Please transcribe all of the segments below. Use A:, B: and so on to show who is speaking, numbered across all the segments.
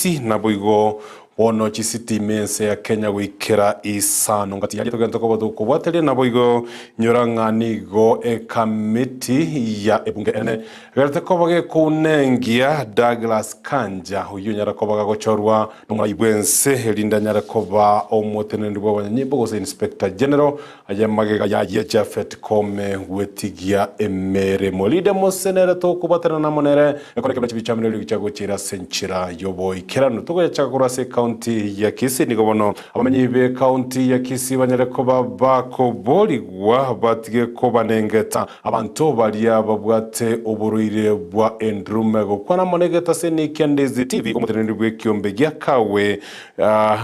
A: committee na boigo bono chisiti mense ya Kenya wikera isano ngati yaje tugenda ko boduko bwatele na boigo nyoranga nigo committee ya ebunge ene garte ko bage kunengia Douglas Kanja uyu nyara ko baga gochorwa no ibwense helinda nyara ko ba omotenende bwa banyimbo go inspector general ayamage ya Jafet Kome wetigia emere molide mosenere to kubatana na monere ekore kebya bichamire gichago chira senchira yobo ikerano to yacha kurase county ya Kisii ni gobono abamenyi be county ya Kisii banyere ko babako boligwa batige ko banengeta abantu bali ababwate oburuire bwa endrume go kwana monegeta seni Kendezi TV umutenende bwe kiombe gya kawe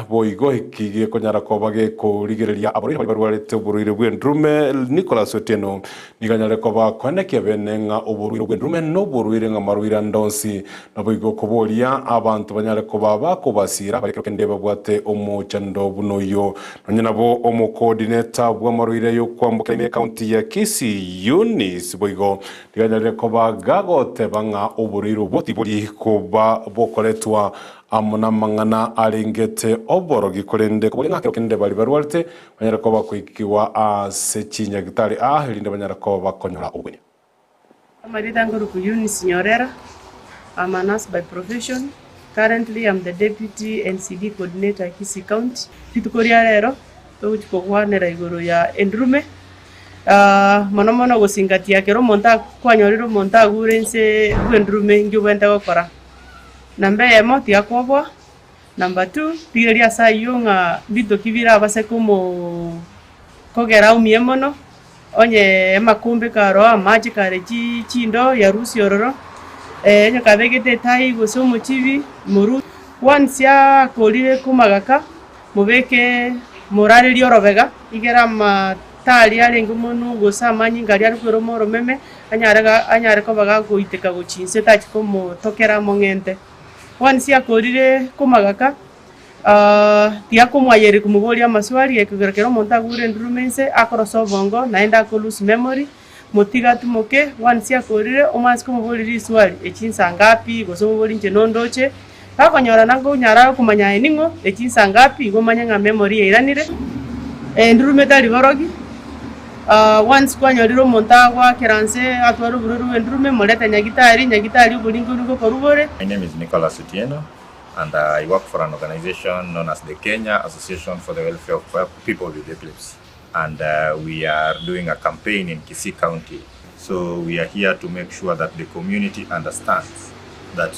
A: boigo ikige konyara ko bage ko ligereria aburire barwarete oburuire bwe endrume Nicholas Otieno niganyare ko bakwaneke benenga oburuire bwe endrume no buruire nga maruira ndonsi na boigo ko bolia abantu banyare ko babako basira kende babwate omuchando bunoyo nanyana bo omu coordinator bwa maruire yo kwambuka ime county ya Kisii Eunice boigo diganyare ko bagagote banga oburiro boti buri ko ba bokoletwa amuna mangana alingete oboro gikolende ko ngakero kende bali barwalte banyara ko bakwikiwa sechinya gitari helinde banyara ko bakonyora ubuni
B: Marita Nguru Eunice Nyorera. I'm a nurse by profession. Currently, I'm the Deputy NCD Coordinator at Kisii County. Fitukoria rero, tuchukua iguru ya endrume. Mono gusingatia kero monta kwanyoriro monta gurense endrume ngubenda gukora. Namba emo tiakwobwa. Number 2, tigeria sayunga bito kibira abase kumo kogera umiemono. Onye makumbi karo amaji kare chindo ya rusi ororo. Nyakabegete tai gosomo chivi muru once ya kolire kumagaka mubeke morale liorobega igera matali ale ngumunu gosamanyi ngari ari kwero meme anyare ko baga goiteka gochinse tachi ko mo tokera mongente once ya kolire kumagaka tia kumwayeri kumubolia maswali ekigerekero montagure ndrumense akoroso bongo naenda ko lose memory motiga tumoke once ya korire omansi kumubuliri swali echinsa ngapi gosomubuli nje nondoche kakonyora nango nyara kumanya eningo echinsa ngapi gomanya nga memory iranire ndrume tali borogi once kwanyoriro montagwa keranse atwaru bururu ndrume moleta nyagitari ubulingo korubore.
C: My name is Nicholas Otieno and I work for an organization known as the Kenya Association for the Welfare of People with Epilepsy. And we are doing a campaign in Kisii County. So we are here to make sure that the community understands that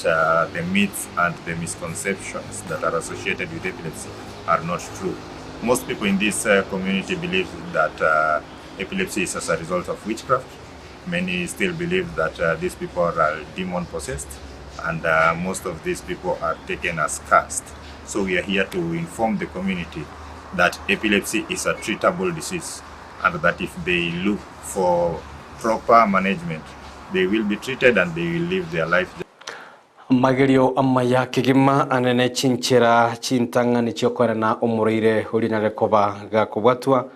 C: the myths and the misconceptions that are associated with epilepsy are not true. Most people in this community believe that epilepsy is as a result of witchcraft. Many still believe that these people are demon possessed, and most of these people are taken as cursed. So we are here to inform the community that epilepsy is a treatable disease and that if they look for proper management, they will be treated and they will live their life.
A: Magerio amaya kigima anene chinchera chintanga ni chiokora na umurire ulinare koba gakubwatwa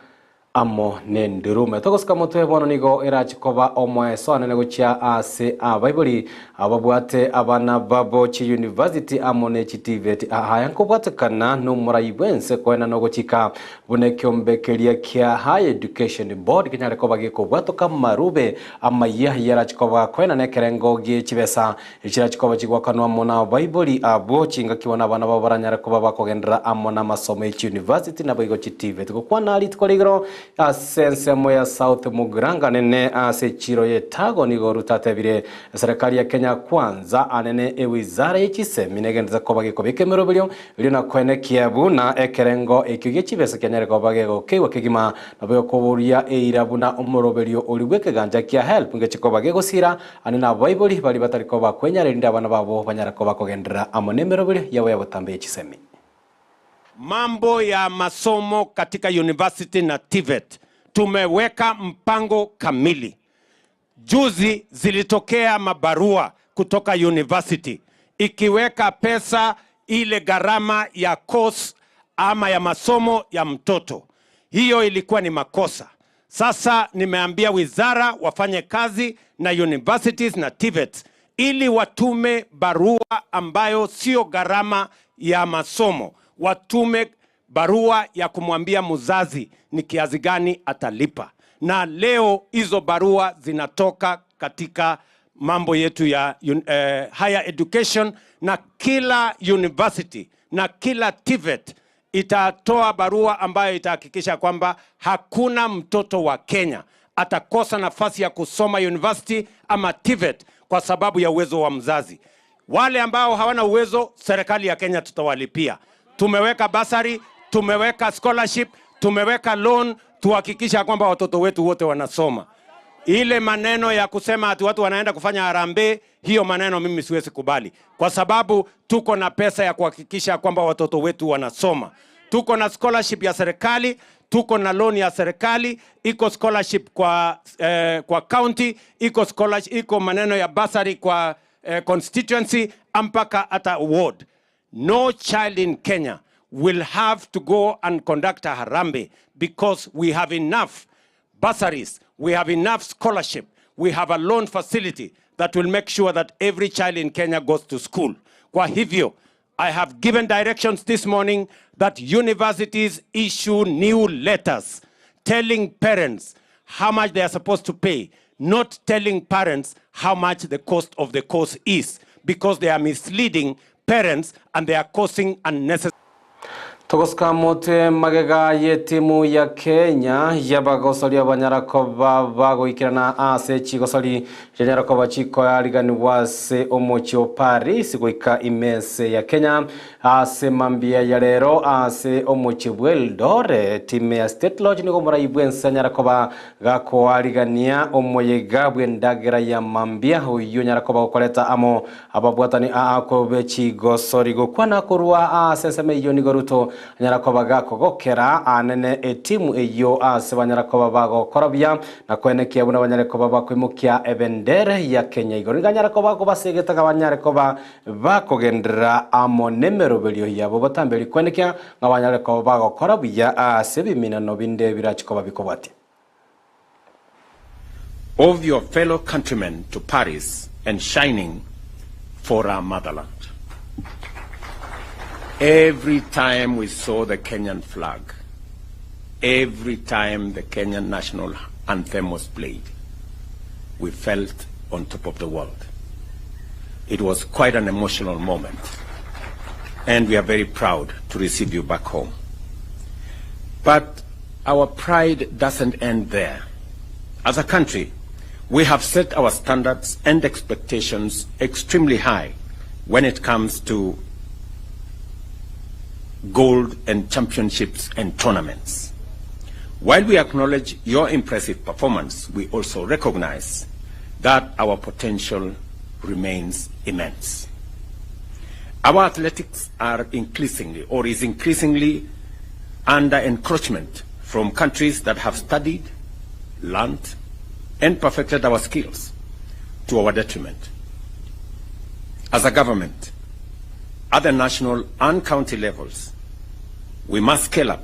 A: amo nendurume tokosika mutwe bono nigo erachikoba omwe so anene gochia ase abaibuli ababwate abana babo chi university amone chi TVET ahayanko bwatekana no murayibwense kwena no gochika bunekyombekeria kya high education board kinyare koba giko bwatoka marube amaya yarachikoba kwena nekerengo gie chibesa ichirachikoba chigwakanwa mona baibuli abo chinga kibona abana babaranyare koba bakogendera amona masomo chi university na boigo chi TVET kokwana alitkoligro asense moya South Mugranga nene asechiro yetago nigo rutatebire serikali ya Kenya kwanza anene ewizara y'ikisemi negenza ko bagiko bikemero bilyo na kwene kiabu na ekerengo ekige chibese kenyere ko bagego kewa kigima nabyo ko buria eirabuna umurobelyo olibweke ganja kya help ngechiko bagego sira anena Bible bali batari ko bakwenyare nda abana babo banyara ko bakogendera amonemero bilyo yawe yabotambe y'ikisemi.
D: Mambo ya masomo katika university na TVET tumeweka mpango kamili. Juzi zilitokea mabarua kutoka university ikiweka pesa ile gharama ya course ama ya masomo ya mtoto. Hiyo ilikuwa ni makosa. Sasa nimeambia wizara wafanye kazi na universities na TVET ili watume barua ambayo sio gharama ya masomo, watume barua ya kumwambia mzazi ni kiasi gani atalipa. Na leo hizo barua zinatoka katika mambo yetu ya higher education, na kila university na kila TVET itatoa barua ambayo itahakikisha kwamba hakuna mtoto wa Kenya atakosa nafasi ya kusoma university ama TVET kwa sababu ya uwezo wa mzazi. Wale ambao hawana uwezo, serikali ya Kenya tutawalipia. Tumeweka basari, tumeweka scholarship, tumeweka loan, tuhakikisha kwamba watoto wetu wote wanasoma. Ile maneno ya kusema ati watu wanaenda kufanya harambee, hiyo maneno mimi siwezi kubali. Kwa sababu tuko na pesa ya kuhakikisha kwamba watoto wetu wanasoma. Tuko na scholarship ya serikali, tuko na loan ya serikali, iko scholarship kwa county, iko scholarship, iko maneno ya basari kwa constituency, mpaka ata award. No child in Kenya will have to go and conduct a harambee, because we have enough bursaries, we have enough scholarship, we have a loan facility that will make sure that every child in Kenya goes to school. Kwa hivyo, I have given directions this morning that universities issue new letters telling parents how much they are supposed to pay, not telling parents how much the cost of the course is, because they are misleading parents and they are causing unnecessary.
A: Togoska mote magega yetimu ya Kenya yabagosoria banyarakoba bagoikirana ase chigosori banyarakoba chiko yaligani wase omochio Paris goika imese ya Kenya ase mambia ya lero ase omochio Eldore time ya State Lodge nigo murayibwensa nyarakoba gako aligania omoyega bwendagera ya mambia huyo nyarakoba ukoleta amo ababwatani akobe chigosori gokwana kurwa ase seme iyo nigoruto nyarakoba gako gokera anene etimu eyo ase banyarakoba bago korobia na kwenekia buna banyarakoba bakwimukia ebendere ya Kenya igori nyarakoba ko basegetaga banyarakoba bakogendera amo nemero belio yabo batambeli kwenekia ngabanyarakoba bago korobia ase biminano binde birachikoba bikobati.
D: Of your fellow countrymen to Paris and shining for our motherland. Every time we saw the Kenyan flag, every time the Kenyan national anthem was played, we felt on top of the world. It was quite an emotional moment, and we are very proud to receive you back home. But our pride doesn't end there. As a country, we have set our standards and expectations extremely high when it comes to gold and championships and tournaments. While we acknowledge your impressive performance, we also recognize that our potential remains immense. Our athletics are is increasingly under encroachment from countries that have studied, learned, and perfected our skills to our detriment. As a government, at the national and county levels, we must scale up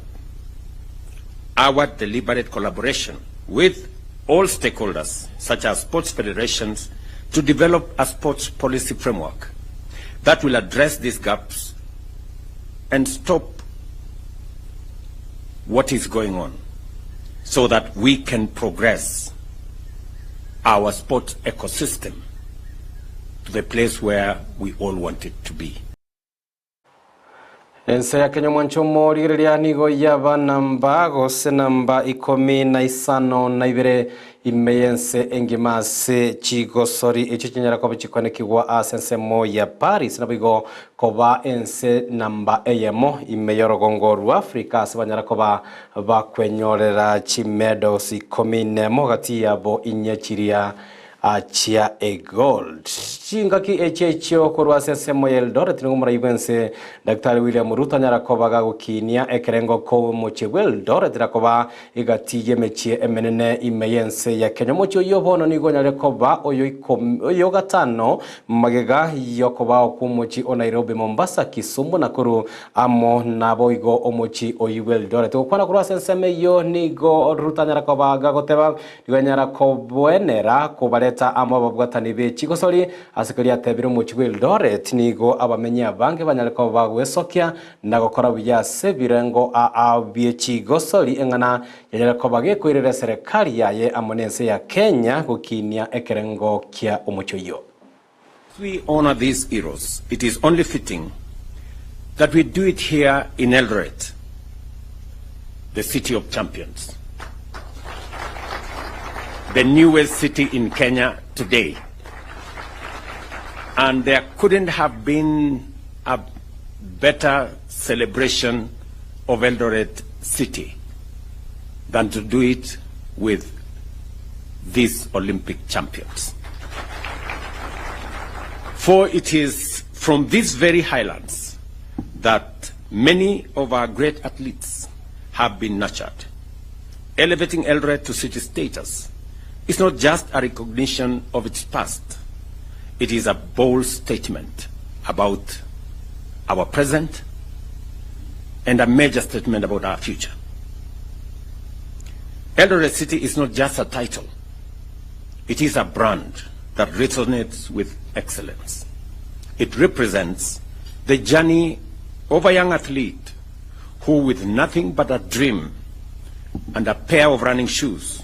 D: our deliberate collaboration with all stakeholders, such as sports federations, to develop a sports policy framework that will address these gaps and stop what is going on, so that we can progress our sports ecosystem to the place where we all want it to be.
A: Ense ya Kenya mwancho morigereria nigo yaba namba gose namba 15 na ibere imeyense engimase chigosori echo chinyara ko chikwanekirwa asense mo ya Paris na bigo koba ense namba eyemo imeyorogongorwa Afrika asabanyara koba bakwenyorera chimedo 14 gati yabo inyechiria achia a gold chingaki echecho korwa sesemo Eldoret ngumura ibense Dr. William Ruto nyarakoba gagukinia ekerengo ko moche Eldoret rakoba igatiye mechie emenene imeyense ya Kenya mocho yobono nigo nyarekoba oyo gatano magega yokoba okumochi o Nairobi Mombasa Kisumu Nakuru amo naboigo omochi oyo Eldoret okwana korwa sesemo yo nigo Ruto nyarakoba gagoteba nigo nyarakobwenera kobare
E: Eldoret amo babwatani be chigosori asikaria tebiro muchigo Eldoret nigo abamenya bange banyaleko bagwesokia na gukora buya sebirengo a bie chigosori engana yanyaleko bagekwirira serikali yaye amonense ya Kenya gukinia ekerengo kia umuchoyo.
D: We honor these heroes. It is only fitting that we do it here in Eldoret, the city of champions, the newest city in Kenya today. And there couldn't have been a better celebration of Eldoret city than to do it with these Olympic champions. For it is from these very highlands that many of our great athletes have been nurtured. Elevating Eldoret to city status is not just a recognition of its past. It is a bold statement about our present and a major statement about our future. Eldoret City is not just a title. It is a brand that resonates with excellence. It represents the journey of a young athlete who, with nothing but a dream and a pair of running shoes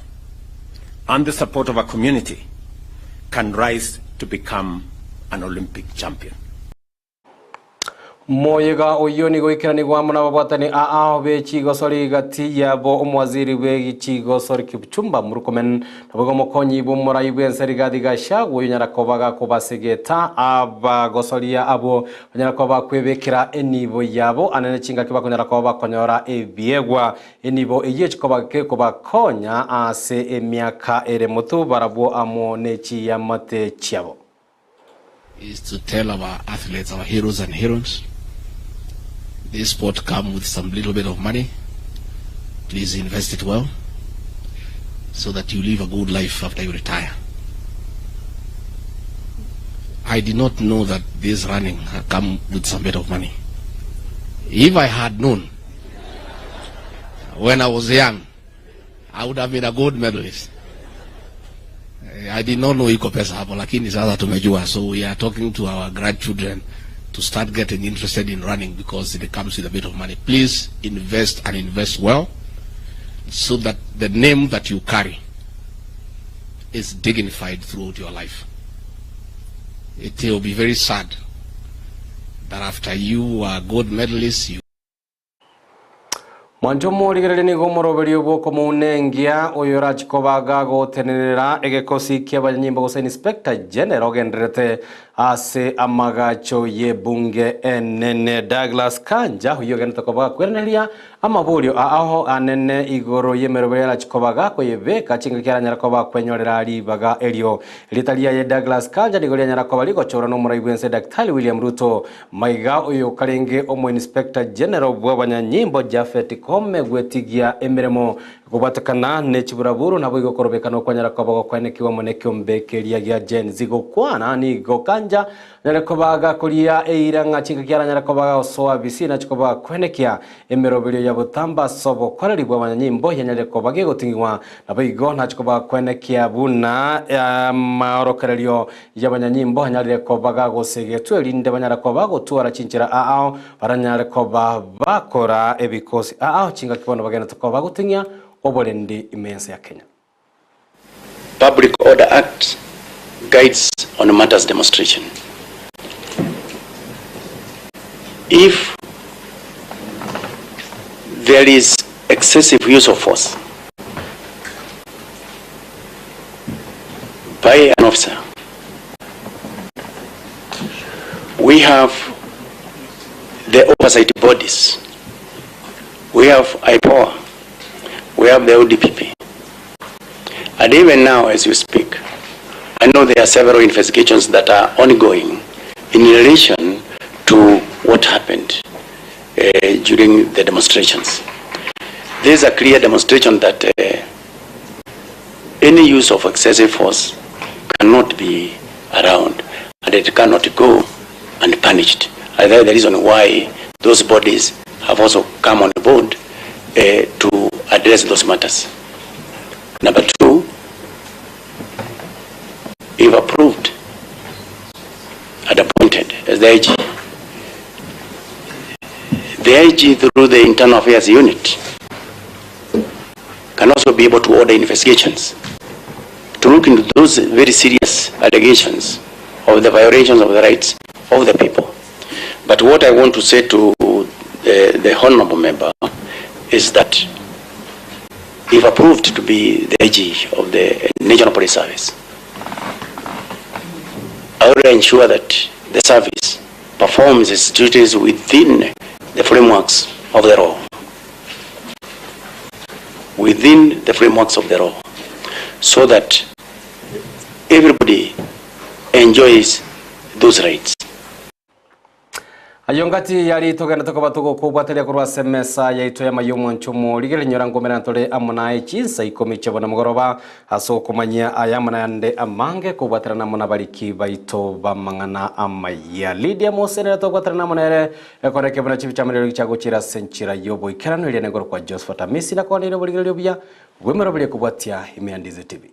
D: and the support of a community, can rise to become an Olympic champion.
E: Moyega oyoni goikirani gwa muna babwatani be chigosori gati yabo omwaziri we chigosori Kipchumba Murkomen nabugo mokonyi bomora ibwe serigadi gasha woyonyara kobaga kobasegeta aba gosoria abo banyara koba kwebekira enibo yabo anene chinga kibakonyara koba konyora ebiegwa enibo eyechikoba ke koba konya ase emiaka ere mutu barabo amone chi yamate chiabo
F: is to tell our athletes, our heroes and heroines, this sport comes with some little bit of money. Please invest it well so that you live a good life after you retire. I did not know that this running had come with some bit of money. If I had known when I was young, I would have been a gold medalist. I did not know iko pesa hapo, lakini sasa tumejua. So we are talking to our grandchildren to start getting interested in running because it comes with a bit of money. Please invest and invest well so that the name that you carry is dignified throughout your life. It will be very sad that after you are gold medalist, you
E: Mwanjomo ligereni gomoroberi oboko munengia oyora chikobaga gotenerera egekosi ky'abanyimbo gose Inspector General genderete ase amagacho ye bunge enene Douglas Kanja huyo geneta kobaga kwenelia amabulyo aho anene igoro yemerobera chikobaga koyebeka chinga kyaranyara kobaga kwenyorera ali baga elio litalia ye Douglas Kanja ligoria nyara kobaga ligochora no murayibwense Dr. William Ruto maiga oyo kalenge omo Inspector General bwabanyanyimbo Jafet Kome gwetigia emeremo kubatakana nechiburaburu nabo igokorobekano kwanyara kobaga kwanekiwa monekyo mbekeria gya Gen Zigo kwana ni gokanja nyara kobaga kulia eiranga chinga kyaranyara kobaga osoa bisi na chikobaga kwenekia emerobelio ya butamba sobo kwarali bwabanyanyimbo yanyara kobaga gotingwa nabo igo na chikobaga kwenekia buna maorokerelio y'abanyanyimbo hanyara kobaga gosegetwe linde banyara kobaga gotwara chinchira aao baranyara kobaga bakora ebikosi chinga kibono bagenda tokoba gutingia obolendi imense ya Kenya.
G: Public Order Act guides on matters demonstration. If there is excessive use of force by an officer, we have the oversight bodies. We have IPOA, we have the ODPP. And even now, as you speak, I know there are several investigations that are ongoing in relation to what happened during the demonstrations. There is a clear demonstration that any use of excessive force cannot be around, and it cannot go unpunished. And that's the reason why those bodies have also come on board to address those matters. Number two, if approved and appointed as the IG, the IG through the Internal Affairs Unit can also be able to order investigations to look into those very serious allegations of the violations of the rights of the people. But what I want to say to the honorable member is that if approved to be the IG of the National Police Service, I will ensure that the service performs its duties within the frameworks of the law. Within the frameworks of the law, so that everybody enjoys those rights.
E: Ayongati yari togenda tokoba tukubwatelia kurwa semesa yaito ya mayumo nchumo ligere nyorango menantole amona chinsa ikomiche bona mugoroba aso kumanyia ayamana yande amange kubwatera namona bariki baito bamangana amaya Lydia Mosene togwatera namona ere ekoreke bona chibicha murero gichago chira senchira yobo ikerano ile negoro kwa Josephat Amisi na kwa nile buligere bya wemero bile kubwatia Imeandize TV.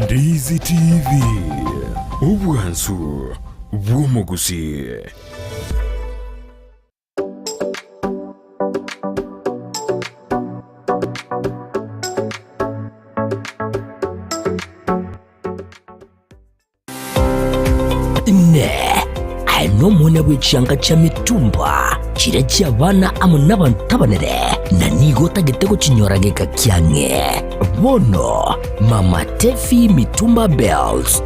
H: Ndizi TV Ubwansu Bwomogusi.
I: Ano mwana bw'ekyanga kya mitumba kire ky'abaana amu n'abantu tabanere na nigo tagitego kinyorageka kyange bono Mama Tefi Mitumba Bells.